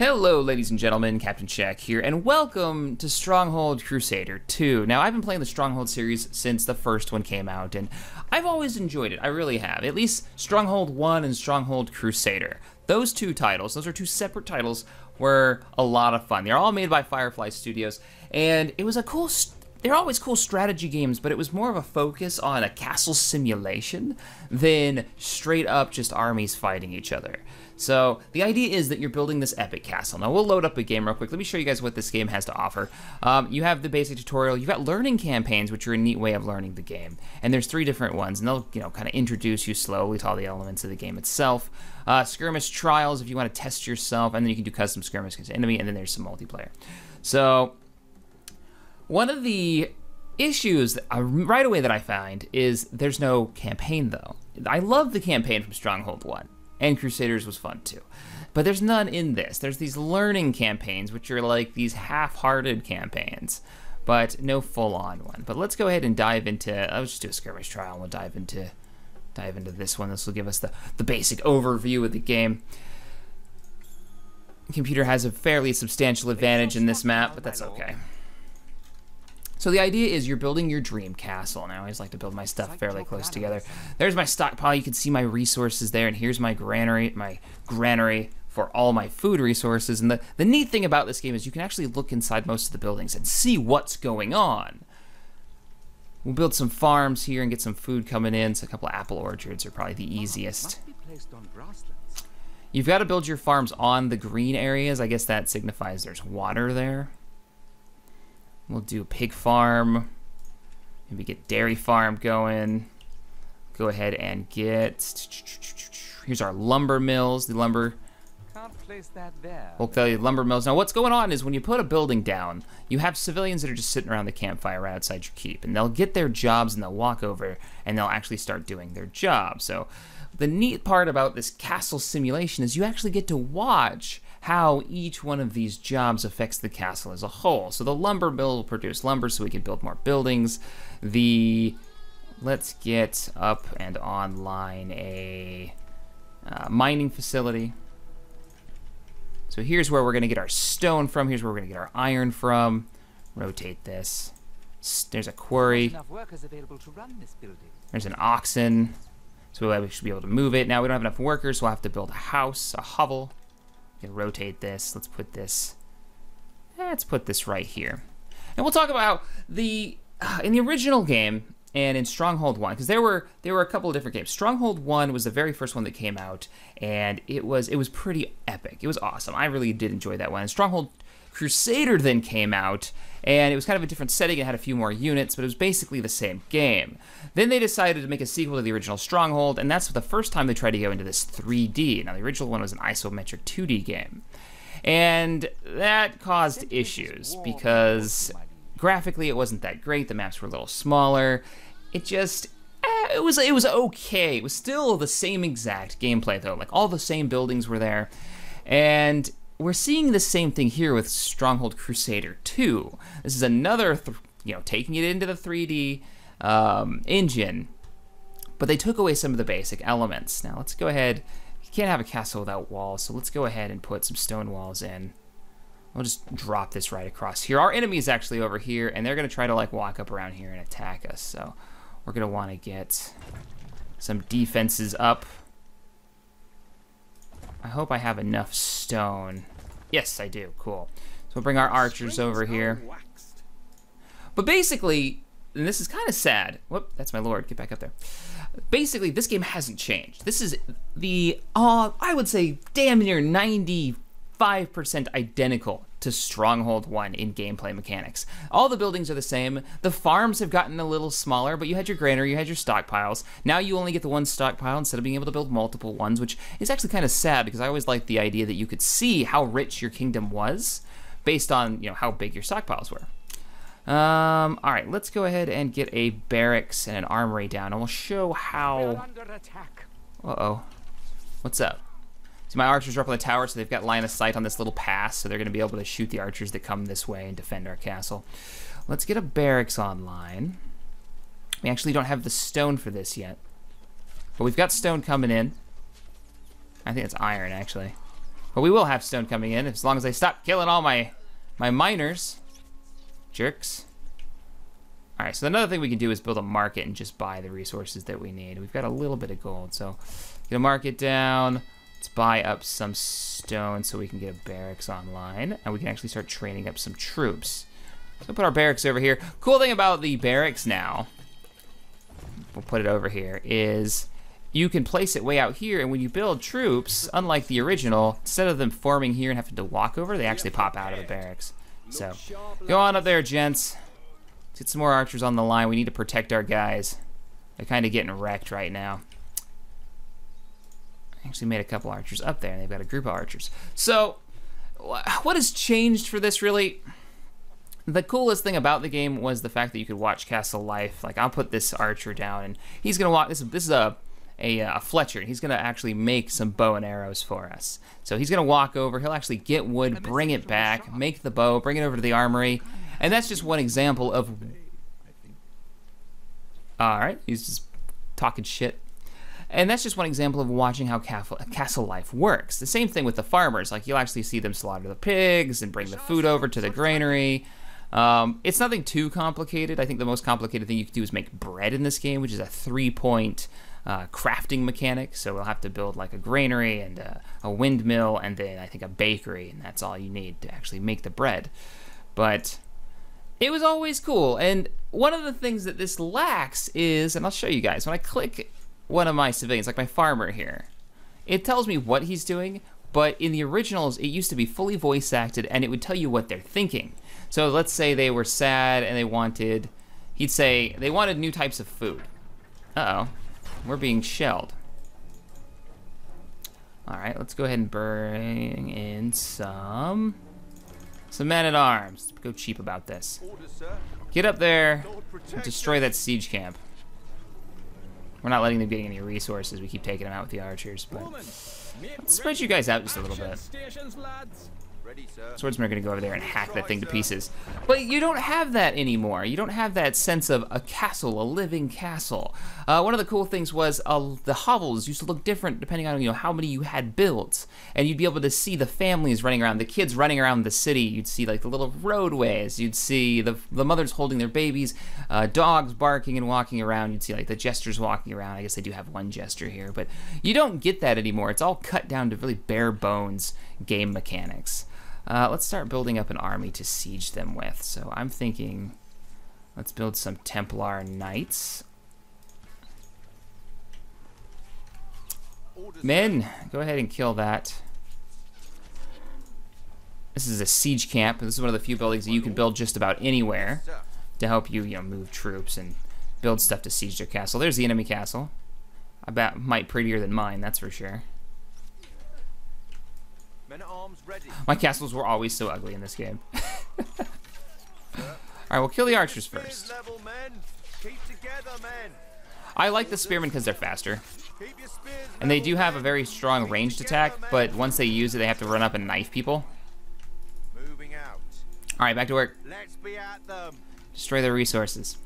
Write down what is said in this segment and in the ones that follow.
Hello, ladies and gentlemen, CaptainShack here, and welcome to Stronghold Crusader 2. Now, I've been playing the Stronghold series since the first one came out, and I've always enjoyed it. I really have. At least Stronghold 1 and Stronghold Crusader. Those two titles, those are two separate titles, were a lot of fun. They're all made by Firefly Studios, and it was a cool... They're always cool strategy games, but it was more of a focus on a castle simulation than straight up just armies fighting each other. So the idea is that you're building this epic castle. Now we'll load up a game real quick. Let me show you guys what this game has to offer. You have the basic tutorial. You've got learning campaigns, which are a neat way of learning the game. And there's 3 different ones, and they'll kind of introduce you slowly to all the elements of the game itself. Skirmish trials if you want to test yourself, and then you can do custom skirmish against enemy, and then there's some multiplayer. So one of the issues right away that I find is there's no campaign, though. I love the campaign from Stronghold 1, and Crusaders was fun too. But there's none in this. There's these learning campaigns, which are like these half-hearted campaigns, but no full-on one. But let's go ahead and dive into, let's just do a skirmish trial, and we'll dive into this one. This will give us the basic overview of the game. The computer has a fairly substantial advantage in this map, but that's okay. So the idea is you're building your dream castle. Now I always like to build my stuff fairly close together. There's my stockpile. You can see my resources there, and here's my granary for all my food resources. And the neat thing about this game is you can actually look inside most of the buildings and see what's going on. We'll build some farms here and get some food coming in. So a couple of apple orchards are probably the easiest. You've got to build your farms on the green areas. I guess that signifies there's water there. We'll do a pig farm, maybe get dairy farm going. Go ahead and get, here's our lumber mills, the lumber. Can't place that there. We'll tell you lumber mills. Now what's going on is when you put a building down, you have civilians that are just sitting around the campfire right outside your keep, and they'll get their jobs and they'll walk over and they'll actually start doing their job. So the neat part about this castle simulation is you actually get to watch how each one of these jobs affects the castle as a whole. So the lumber mill will produce lumber so we can build more buildings. Let's get up and online a mining facility. So here's where we're gonna get our stone from. Here's where we're gonna get our iron from. Rotate this. There's a quarry. There's an oxen. So we should be able to move it. Now we don't have enough workers, so we'll have to build a house, a hovel. Rotate this. Let's put this right here. And we'll talk about in the original game and in Stronghold 1, because there were a couple of different games. Stronghold 1 was the very first one that came out, and it was pretty epic. It was awesome. I really did enjoy that one. And Stronghold Crusader then came out, and it was kind of a different setting. It had a few more units, but it was basically the same game. Then they decided to make a sequel to the original Stronghold, and that's the first time they tried to go into this 3D. Now, the original one was an isometric 2D game. And that caused issues, because graphically it wasn't that great. The maps were a little smaller. It just... it was okay. It was still the same exact gameplay, though. Like, all the same buildings were there. And we're seeing the same thing here with Stronghold Crusader 2. This is another, taking it into the 3D engine, but they took away some of the basic elements. Now let's go ahead. You can't have a castle without walls, so let's go ahead and put some stone walls in. We'll just drop this right across here. Our enemy is actually over here, and they're gonna try to walk up around here and attack us. So we're gonna want to get some defenses up. I hope I have enough stone. Yes, I do. Cool. So we'll bring our archers over here. But basically, and this is kind of sad. Whoop, that's my lord. Get back up there. Basically, this game hasn't changed. This is I would say, damn near 95% identical to Stronghold 1 in gameplay mechanics. All the buildings are the same. The farms have gotten a little smaller, but you had your granary, you had your stockpiles. Now you only get the one stockpile instead of being able to build multiple ones, which is actually kind of sad, because I always liked the idea that you could see how rich your kingdom was based on, how big your stockpiles were. All right, let's go ahead and get a barracks and an armory down, and we'll show how... Uh-oh. What's up? So my archers are up on the tower, so they've got line of sight on this little pass, so they're going to be able to shoot the archers that come this way and defend our castle. Let's get a barracks online. We actually don't have the stone for this yet, but we've got stone coming in. I think it's iron, actually. But we will have stone coming in as long as I stop killing all my miners. Jerks. All right, so another thing we can do is build a market and just buy the resources that we need. We've got a little bit of gold, so get a market down. Let's buy up some stone so we can get a barracks online, and we can actually start training up some troops. So put our barracks over here. Cool thing about the barracks now, we'll put it over here, is you can place it way out here, and when you build troops, unlike the original, instead of them forming here and having to walk over, they actually pop out of the barracks. So go on up there, gents. Let's get some more archers on the line. We need to protect our guys. They're kind of getting wrecked right now. I actually made a couple archers up there, and they've got a group of archers. So what has changed for this, really? The coolest thing about the game was the fact that you could watch castle life. Like, I'll put this archer down, and he's gonna walk. This is a Fletcher. He's gonna actually make some bow and arrows for us. So he's gonna walk over. He'll actually get wood, bring it back, make the bow, bring it over to the armory, and that's just one example of. All right, he's just talking shit. And that's just one example of watching how castle life works. The same thing with the farmers. Like, you'll actually see them slaughter the pigs and bring the food over to the granary. It's nothing too complicated. I think the most complicated thing you can do is make bread in this game, which is a 3-point crafting mechanic. So we'll have to build like a granary and a windmill and then I think a bakery, and that's all you need to actually make the bread. But it was always cool. And one of the things that this lacks is, and I'll show you guys, when I click one of my civilians, like my farmer here, it tells me what he's doing, but in the originals, it used to be fully voice acted and it would tell you what they're thinking. So let's say they were sad and they wanted, he'd say they wanted new types of food. Uh-oh, we're being shelled. All right, let's go ahead and bring in some men-at-arms. Go cheap about this. Get up there and destroy that siege camp. We're not letting them get any resources. We keep taking them out with the archers, but let's spread you guys out just a little bit. Swordsmen are gonna go over there and hack that thing to pieces. But you don't have that anymore. You don't have that sense of a castle, a living castle. One of the cool things was the hovels used to look different depending on how many you had built. And you'd be able to see the families running around, the kids running around the city. You'd see like the little roadways. You'd see the mothers holding their babies, dogs barking and walking around. You'd see like the jesters walking around. I guess they do have one jester here, but you don't get that anymore. It's all cut down to really bare bones game mechanics. Let's start building up an army to siege them with. So I'm thinking, let's build some Templar Knights. Men, go ahead and kill that. This is a siege camp. This is one of the few buildings that you can build just about anywhere to help you, move troops and build stuff to siege their castle. There's the enemy castle. I bet might prettier than mine, that's for sure. My castles were always so ugly in this game. Alright, we'll kill the archers first. I like the spearmen because they're faster. And they do have a very strong ranged attack, but once they use it, they have to run up and knife people. Alright, back to work. Destroy their resources.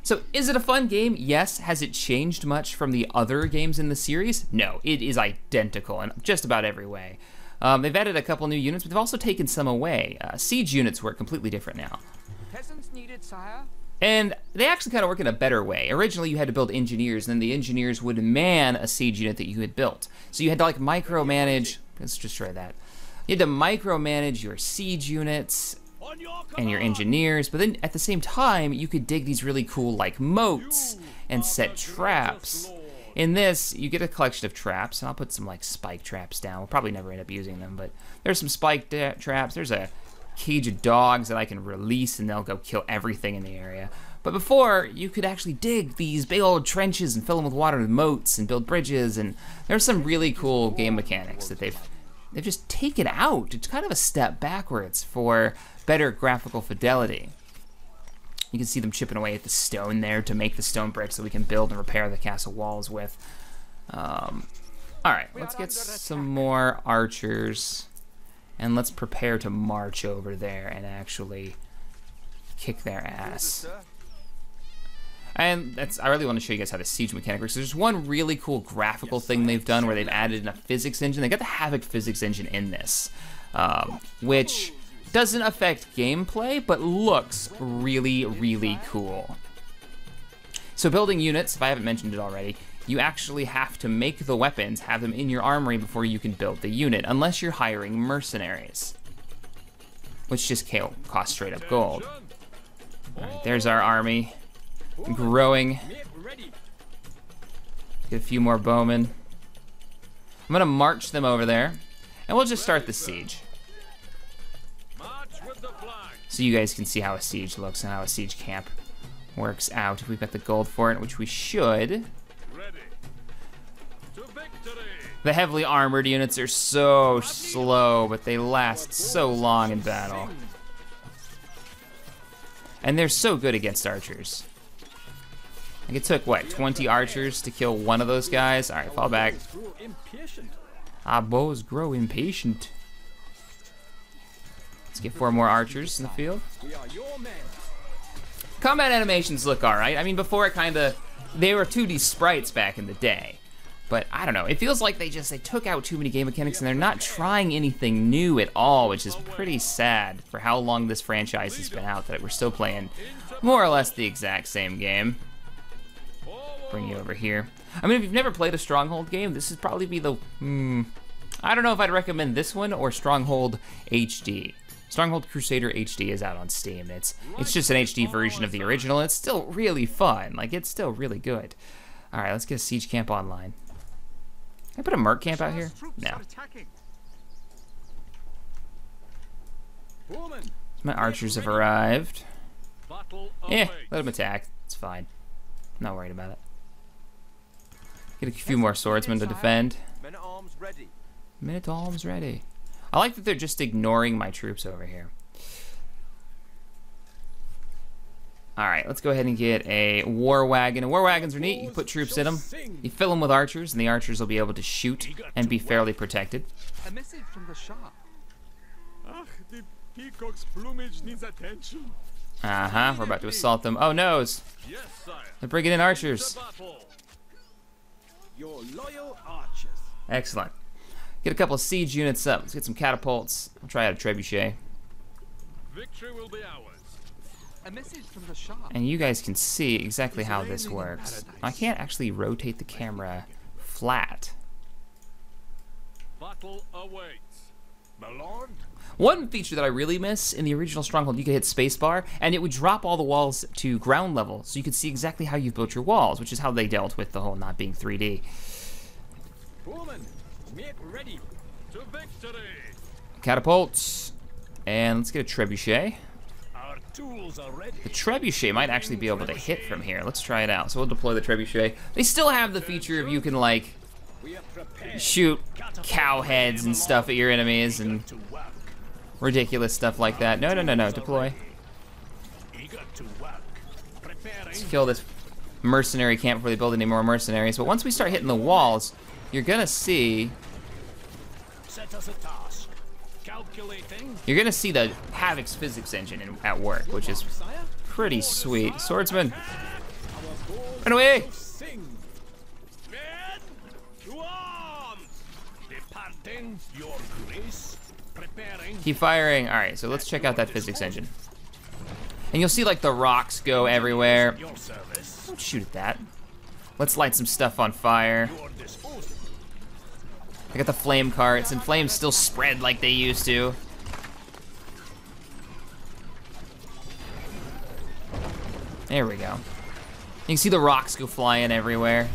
So, is it a fun game? Yes. Has it changed much from the other games in the series? No, it is identical in just about every way. They've added a couple new units, but they've also taken some away. Siege units work completely different now. Peasants needed, sire. And they actually kind of work in a better way. Originally, you had to build engineers, and then the engineers would man a siege unit that you had built. So you had to like micromanage, let's destroy that. You had to micromanage your siege units and your engineers, but then at the same time, you could dig these really cool like moats and set traps. In this, you get a collection of traps, and I'll put some like spike traps down. We'll probably never end up using them, but there's some spike traps. There's a cage of dogs that I can release, and they'll go kill everything in the area. But before, you could actually dig these big old trenches and fill them with water and moats and build bridges, and there's some really cool game mechanics that they've just taken out. It's kind of a step backwards for better graphical fidelity. You can see them chipping away at the stone there to make the stone bricks that we can build and repair the castle walls with. Alright, let's get some more archers, and let's prepare to march over there and actually kick their ass. And I really want to show you guys how the siege mechanic works. There's one really cool graphical thing they've done where they've added in a physics engine. They got the Havoc physics engine in this, which doesn't affect gameplay, but looks really, really cool. So building units, if I haven't mentioned it already, you actually have to make the weapons, have them in your armory before you can build the unit, unless you're hiring mercenaries, which just cost straight up gold. All right, there's our army. Growing. Get a few more bowmen. I'm gonna march them over there, and we'll just start the siege. So you guys can see how a siege looks and how a siege camp works out. If we've got the gold for it, which we should. The heavily armored units are so slow, but they last so long in battle. And they're so good against archers. Like it took, what, 20 archers to kill one of those guys? All right, fall back. Our bows grow impatient. Let's get 4 more archers in the field. Combat animations look all right. I mean, before they were 2D sprites back in the day. But I don't know, it feels like they took out too many game mechanics and they're not trying anything new at all, which is pretty sad for how long this franchise has been out, that we're still playing more or less the exact same game. Bring you over here. I mean, if you've never played a Stronghold game, this would probably be the, I don't know if I'd recommend this one or Stronghold HD. Stronghold Crusader HD is out on Steam. It's just an HD version of the original. It's still really fun. Like, it's still really good. All right, let's get a siege camp online. Can I put a merc camp out here? No. My archers have arrived. Let them attack. It's fine. I'm not worried about it. Get a few more swordsmen to defend. Men at arms ready. I like that they're just ignoring my troops over here. All right, let's go ahead and get a war wagon. And war wagons are neat. You can put troops in them. You fill them with archers, and the archers will be able to shoot and be fairly protected. A message from the Shah. The peacock's plumage needs attention. We're about to assault them. Oh, noes. They're bringing in archers. Your loyal archers. Excellent. Get a couple of siege units up. Let's get some catapults. I'll try out a trebuchet. Victory will be ours. A message from the Shah. And you guys can see exactly how this works. I can't actually rotate the camera flat. Battle awaits. My lord. One feature that I really miss in the original Stronghold, you could hit spacebar and it would drop all the walls to ground level, so you could see exactly how you've built your walls, which is how they dealt with the whole not being 3D. Woman, make ready to victory. Catapults. And let's get a trebuchet. Our tools are ready. The trebuchet might actually be able to hit from here. Let's try it out. So we'll deploy the trebuchet. They still have the feature of you can, like, shoot cow heads and stuff at your enemies and ridiculous stuff like that. No, deploy. Let's kill this mercenary camp before they build any more mercenaries. But once we start hitting the walls, you're gonna see... You're gonna see the Havoc's physics engine at work, which is pretty sweet. Swordsman, run away! Keep firing. All right, so let's check out that physics engine. And you'll see like the rocks go everywhere. Don't shoot at that. Let's light some stuff on fire. I got the flame carts, and flames still spread like they used to. There we go. You can see the rocks go flying everywhere.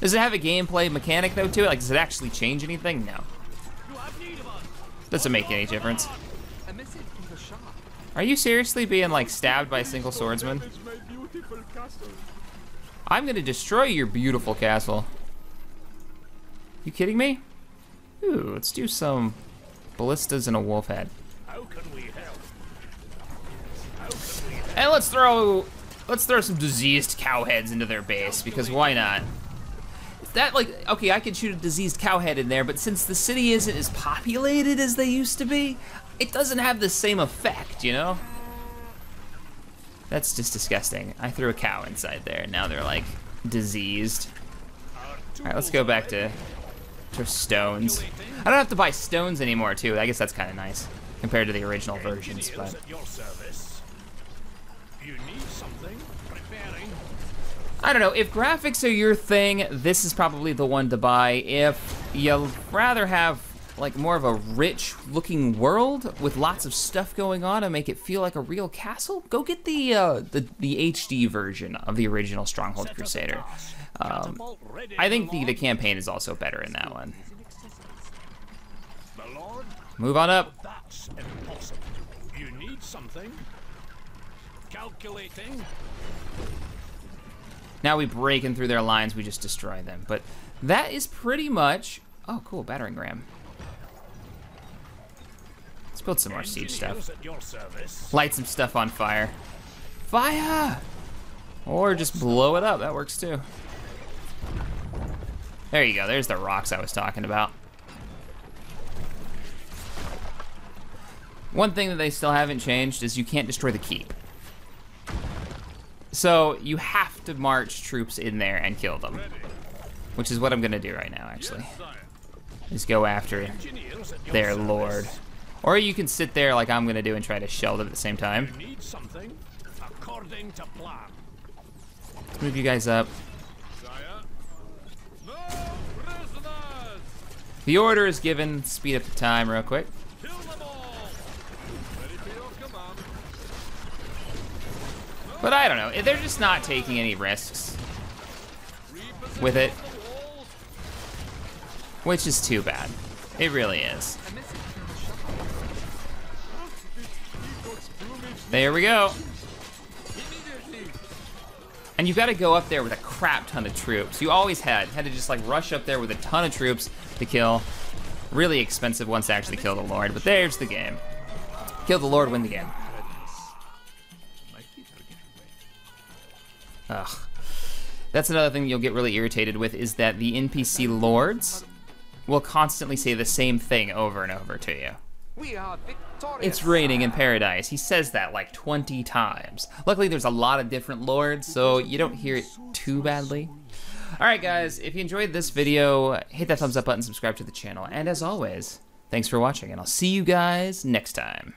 Does it have a gameplay mechanic though to it? Like, does it actually change anything? No. Doesn't make any difference. Are you seriously being like stabbed by a single swordsman? I'm gonna destroy your beautiful castle. You kidding me? Ooh, let's do some ballistas and a wolf head. And let's throw some diseased cow heads into their base, because why not? That, like, okay, I could shoot a diseased cow head in there, but since the city isn't as populated as they used to be, it doesn't have the same effect, you know? That's just disgusting. I threw a cow inside there, and now they're like diseased. All right, let's go back to stones. I don't have to buy stones anymore, too. I guess that's kind of nice compared to the original versions. But I don't know. If graphics are your thing, this is probably the one to buy. If you'd rather have like more of a rich-looking world with lots of stuff going on and make it feel like a real castle, go get the HD version of the original Stronghold Crusader. I think the campaign is also better in that one. Move on up. That's impossible. You need something. Calculating. Now we break in through their lines, we just destroy them. But that is pretty much... Oh, cool, battering ram. Let's build some more siege stuff. Light some stuff on fire. Fire! Or just blow it up, that works too. There you go, there's the rocks I was talking about. One thing that they still haven't changed is you can't destroy the keep. So you have to march troops in there and kill them. Which is what I'm gonna do right now, actually. Is go after their lord. Or you can sit there like I'm gonna do and try to shell them at the same time. Let's move you guys up. The order is given. Speed up the time real quick. But I don't know. They're just not taking any risks with it. Which is too bad. It really is. There we go. And you've got to go up there with a crap ton of troops. You always had to just like rush up there with a ton of troops to kill. Really expensive once to actually kill the Lord, but there's the game. Kill the Lord, win the game. Ugh. That's another thing you'll get really irritated with, is that the NPC lords will constantly say the same thing over and over to you. We are victorious. It's raining in paradise. He says that like 20 times. Luckily, there's a lot of different lords, so you don't hear it too badly. All right, guys, if you enjoyed this video, hit that thumbs up button, subscribe to the channel, and as always, thanks for watching, and I'll see you guys next time.